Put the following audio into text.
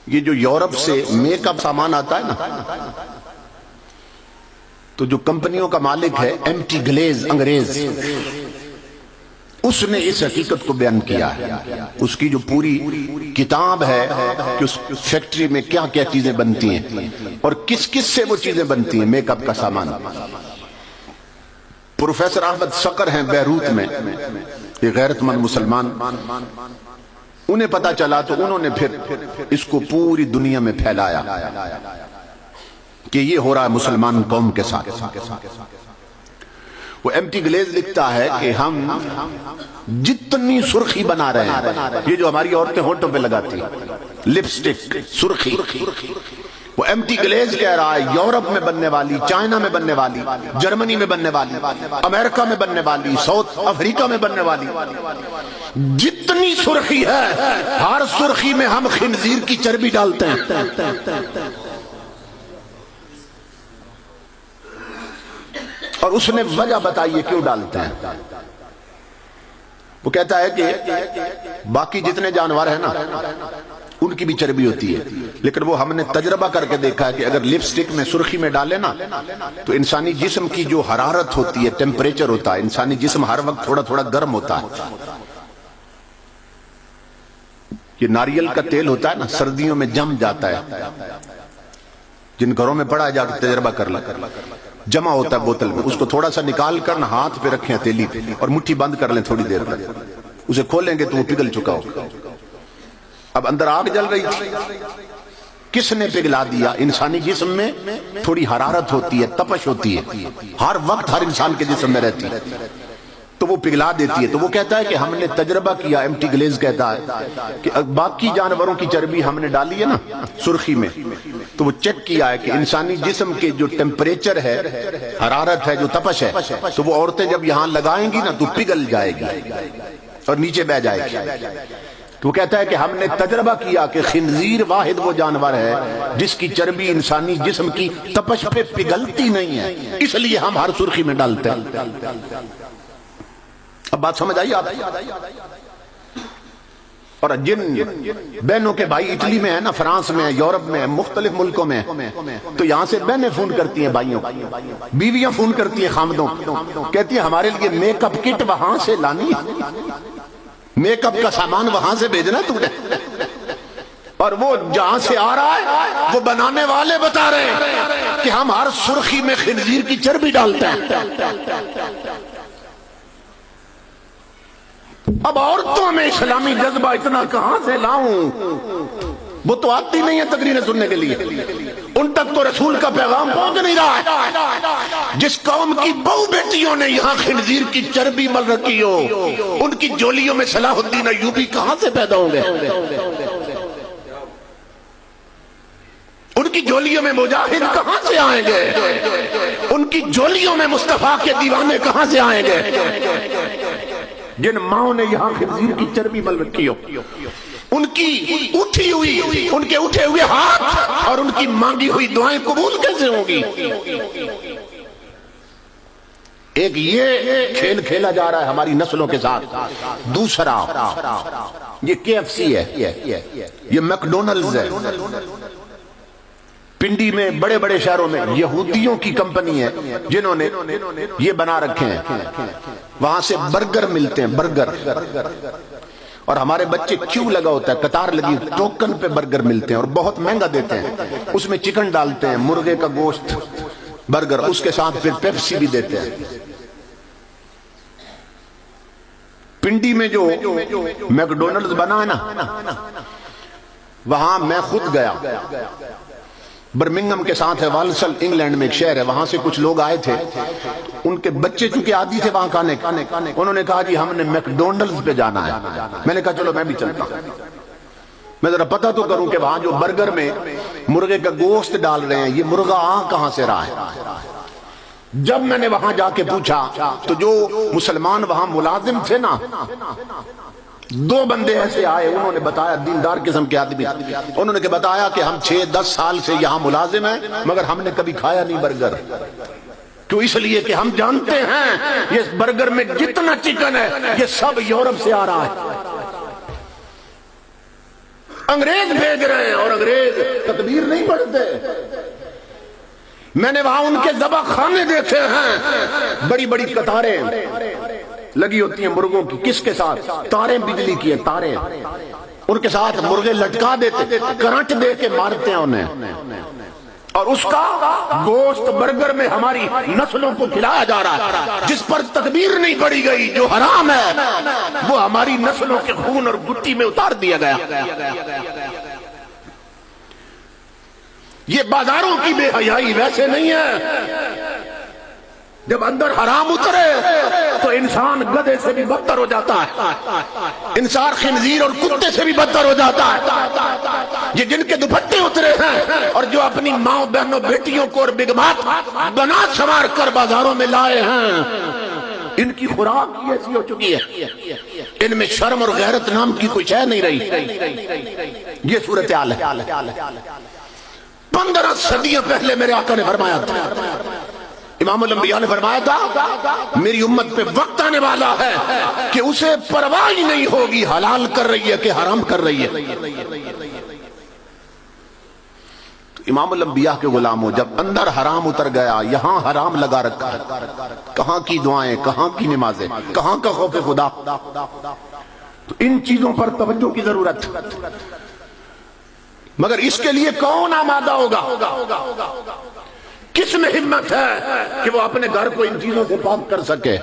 یہ جو یورپ سے میک اپ سامان آتا ہے نا، تو جو کمپنیوں کا مالک ہے ایم ٹی گلیز انگریز، اس نے اس حقیقت کو بیان کیا ہے۔ اس کی جو پوری کتاب ہے کہ اس فیکٹری میں کیا کیا چیزیں بنتی ہیں اور کس کس سے وہ چیزیں بنتی ہیں، میک اپ کا سامان۔ پروفیسر احمد صقر ہیں بیروت میں، یہ غیرت مند مسلمان، انہیں پتا چلا تو انہوں نے پھر اس کو پوری دنیا میں پھیلایا کہ یہ ہو رہا ہے مسلمان قوم کے ساتھ۔ وہ ایم ٹی گلیز لکھتا ہے کہ ہم جتنی سرخی بنا رہے ہیں، یہ جو ہماری عورتیں ہونٹوں پہ لگاتی ہیں لپسٹک سرخی، وہ ایم ٹی گلیز کہہ رہا ہے یورپ میں بننے والی، چائنا میں بننے والی، جرمنی میں بننے والی، امریکہ میں بننے والی، ساؤتھ افریقہ میں بننے والی جتنی سرخی ہے، ہر سرخی میں ہم خنزیر کی چربی ڈالتے ہیں۔ اور اس نے وجہ بتائی کیوں ڈالتے ہیں۔ وہ کہتا ہے کہ باقی جتنے جانور ہیں نا ان کی بھی چربی ہوتی ہے، لیکن وہ ہم نے تجربہ کر کے دیکھا ہے کہ اگر لپسٹک میں سرخی میں ڈالے نا تو انسانی جسم کی جو حرارت ہوتی ہے، ٹیمپریچر ہوتا ہے، انسانی جسم ہر وقت تھوڑا تھوڑا گرم ہوتا ہے۔ یہ ناریل کا تیل ہوتا ہے نا، سردیوں میں جم جاتا ہے، جن گھروں میں پڑا ہے جا کے تجربہ کر لیں، جمع ہوتا ہے بوتل میں، اس کو تھوڑا سا نکال کر ہاتھ پہ رکھیں ہتھیلی پہ اور مٹھی بند کر لیں تھوڑی دیر تک، اسے کھولیں گے تو وہ پگھل چکا ہو۔ اب اندر آگ جل رہی تھی، کس نے پگھلا دیا؟ انسانی جسم میں تھوڑی حرارت ہوتی ہے، تپش ہوتی ہے، ہر وقت ہر انسان کے جسم میں رہتی ہے، تو وہ پگھلا دیتی ہے۔ تو وہ کہتا ہے کہ ہم نے تجربہ کیا، ایم ٹی گلیز کہتا ہے کہ باقی جانوروں کی چربی ہم نے ڈالی ہے نا سرخی میں، تو وہ چیک کیا ہے کہ انسانی جسم کے جو ٹیمپریچر ہے، حرارت ہے، جو تپش ہے، تو وہ عورتیں جب یہاں لگائیں گی نا تو پگھل جائے گی اور نیچے بہ جائے گی۔ تو وہ کہتا ہے کہ ہم نے تجربہ کیا کہ خنزیر واحد وہ جانور ہے جس کی چربی انسانی جسم کی تپش پہ پگھلتی نہیں ہے، اس لیے ہم ہر سرخی میں ڈالتے ہیں۔ اب بات سمجھ آئی آپ؟ اور جن بہنوں کے بھائی اٹلی میں ہیں نا، فرانس میں ہیں، یورپ میں ہیں، مختلف ملکوں میں ہیں، تو یہاں سے بہنیں فون کرتی ہیں بھائیوں، بیویاں فون کرتی ہیں خامدوں، کہتی ہیں ہمارے لیے میک اپ کٹ وہاں سے لانی ہے، میک اپ کا سامان وہاں سے بھیجنا تو نے، اور وہ جہاں سے آ رہا ہے وہ بنانے والے بتا رہے ہیں کہ ہم ہر سرخی میں خنزیر کی چربی ڈالتے ہیں۔ اب عورتوں میں اسلامی جذبہ اتنا کہاں سے لاؤں؟ وہ تو آتی نہیں ہے تقریریں سننے کے لیے، ان تک تو رسول کا پیغام پہنچ نہیں رہا ہے۔ جس قوم کی بہو بیٹیوں نے یہاں خنزیر کی چربی مل رکھی ہو، ان کی جولیوں میں صلاح الدین ایوبی کہاں سے پیدا ہوں گے؟ ان کی جولیوں میں مجاہد کہاں سے آئیں گے؟ ان کی جولیوں میں مصطفیٰ کے دیوانے کہاں سے آئیں گے؟ جن ماؤں نے یہاں خنزیر کی چربی مل رکھی ہو، ان کی اٹھی ہوئی، ان کے اٹھے ہوئے ہاتھ اور ان کی مانگی ہوئی دعائیں قبول کیسے ہوں گی؟ ایک یہ کھیل کھیلا جا رہا ہے ہماری نسلوں کے ساتھ، دوسرا یہ کے ایف سی ہے، یہ میک ڈونلڈز ہے۔ پنڈی میں بڑے بڑے شہروں میں یہودیوں کی کمپنی ہے جنہوں نے یہ بنا رکھے ہیں، وہاں سے برگر ملتے ہیں، برگر، اور ہمارے بچے کیوں لگا ہوتا ہے، قطار لگی، ٹوکن پہ برگر ملتے ہیں اور بہت مہنگا دیتے ہیں، اس میں چکن ڈالتے ہیں، مرغے کا گوشت، برگر، اس کے ساتھ پھر پیپسی بھی دیتے ہیں۔ پنڈی میں جو میک ڈونلڈز بنا ہے نا، وہاں میں خود گیا، برمنگم کے ساتھ ہے، والسل انگلینڈ میں ایک شہر ہے، وہاں سے کچھ لوگ آئے تھے، ان کے بچے چونکہ عادی تھے وہاں کھانے، انہوں نے کہا جی ہم نے میک ڈونلڈز پہ جانا ہے۔ میں نے کہا چلو میں بھی چلتا ہوں، میں ذرا پتہ تو کروں کہ وہاں جو برگر میں مرغے کا گوشت ڈال رہے ہیں، یہ مرغا آ کہاں سے رہا ہے۔ جب میں نے وہاں جا کے پوچھا تو جو مسلمان وہاں ملازم تھے نا، دو بندے ایسے آئے، انہوں نے بتایا، دیندار قسم کے آدمی، انہوں نے بتایا کہ ہم 6-10 سال سے یہاں ملازم ہیں مگر ہم نے کبھی کھایا نہیں برگر۔ کیوں؟ اس لیے کہ ہم جانتے ہیں یہ برگر میں جتنا چکن ہے یہ سب یورپ سے آ رہا ہے۔ انگریز بھیج رہے ہیں اور انگریز تکبیر نہیں پڑھتے. میں نے وہاں ان کے ذبح خانے دیکھے ہیں، بڑی بڑی قطاریں لگی ہوتی ہیں مرغوں کی. کس کے ساتھ؟ تاریں بجلی کی ہیں، تاریں. ان کے ساتھ مرغے لٹکا دیتے، کرنٹ دے کے مارتے ہیں انہیں، اور اس کا گوشت برگر میں ہماری نسلوں کو کھلایا جا رہا ہے. جس پر تکبیر نہیں پڑی گئی، جو حرام ہے، وہ ہماری نسلوں کے خون اور گٹی میں اتار دیا گیا. یہ بازاروں کی بے حیائی ویسے نہیں ہے. جب اندر حرام اترے تو انسان گدھے سے بھی بدتر ہو جاتا ہے، انسان خنزیر اور کتے سے بھی بدتر ہو جاتا ہے. یہ جن کے دوپٹے اترے ہیں اور جو اپنی ماں بہنوں بیٹیوں کو اور بگمات بنا سنوار کر بازاروں میں لائے ہیں، ان کی خوراک ہی ایسی ہو چکی ہے، ان میں شرم اور غیرت نام کی کوئی شے نہیں رہی. یہ صورتحال ہے. 15 صدیاں پہلے میرے آقا نے فرمایا تھا، امام الانبیاء نے فرمایا تھا، میری امت پہ وقت آنے والا ہے کہ اسے پرواہ ہی نہیں ہوگی حلال کر رہی ہے کہ حرام کر رہی ہے. تو امام الانبیاء کے غلاموں، جب اندر حرام اتر گیا، یہاں حرام لگا رکھا ہے، کہاں کی دعائیں، کہاں کی نمازیں، کہاں کا خوف خدا. تو ان چیزوں پر توجہ کی ضرورت. مگر اس کے لیے کون آمادہ ہوگا؟ کس میں ہمت ہے کہ وہ اپنے گھر کو ان چیزوں سے پاک کر سکے؟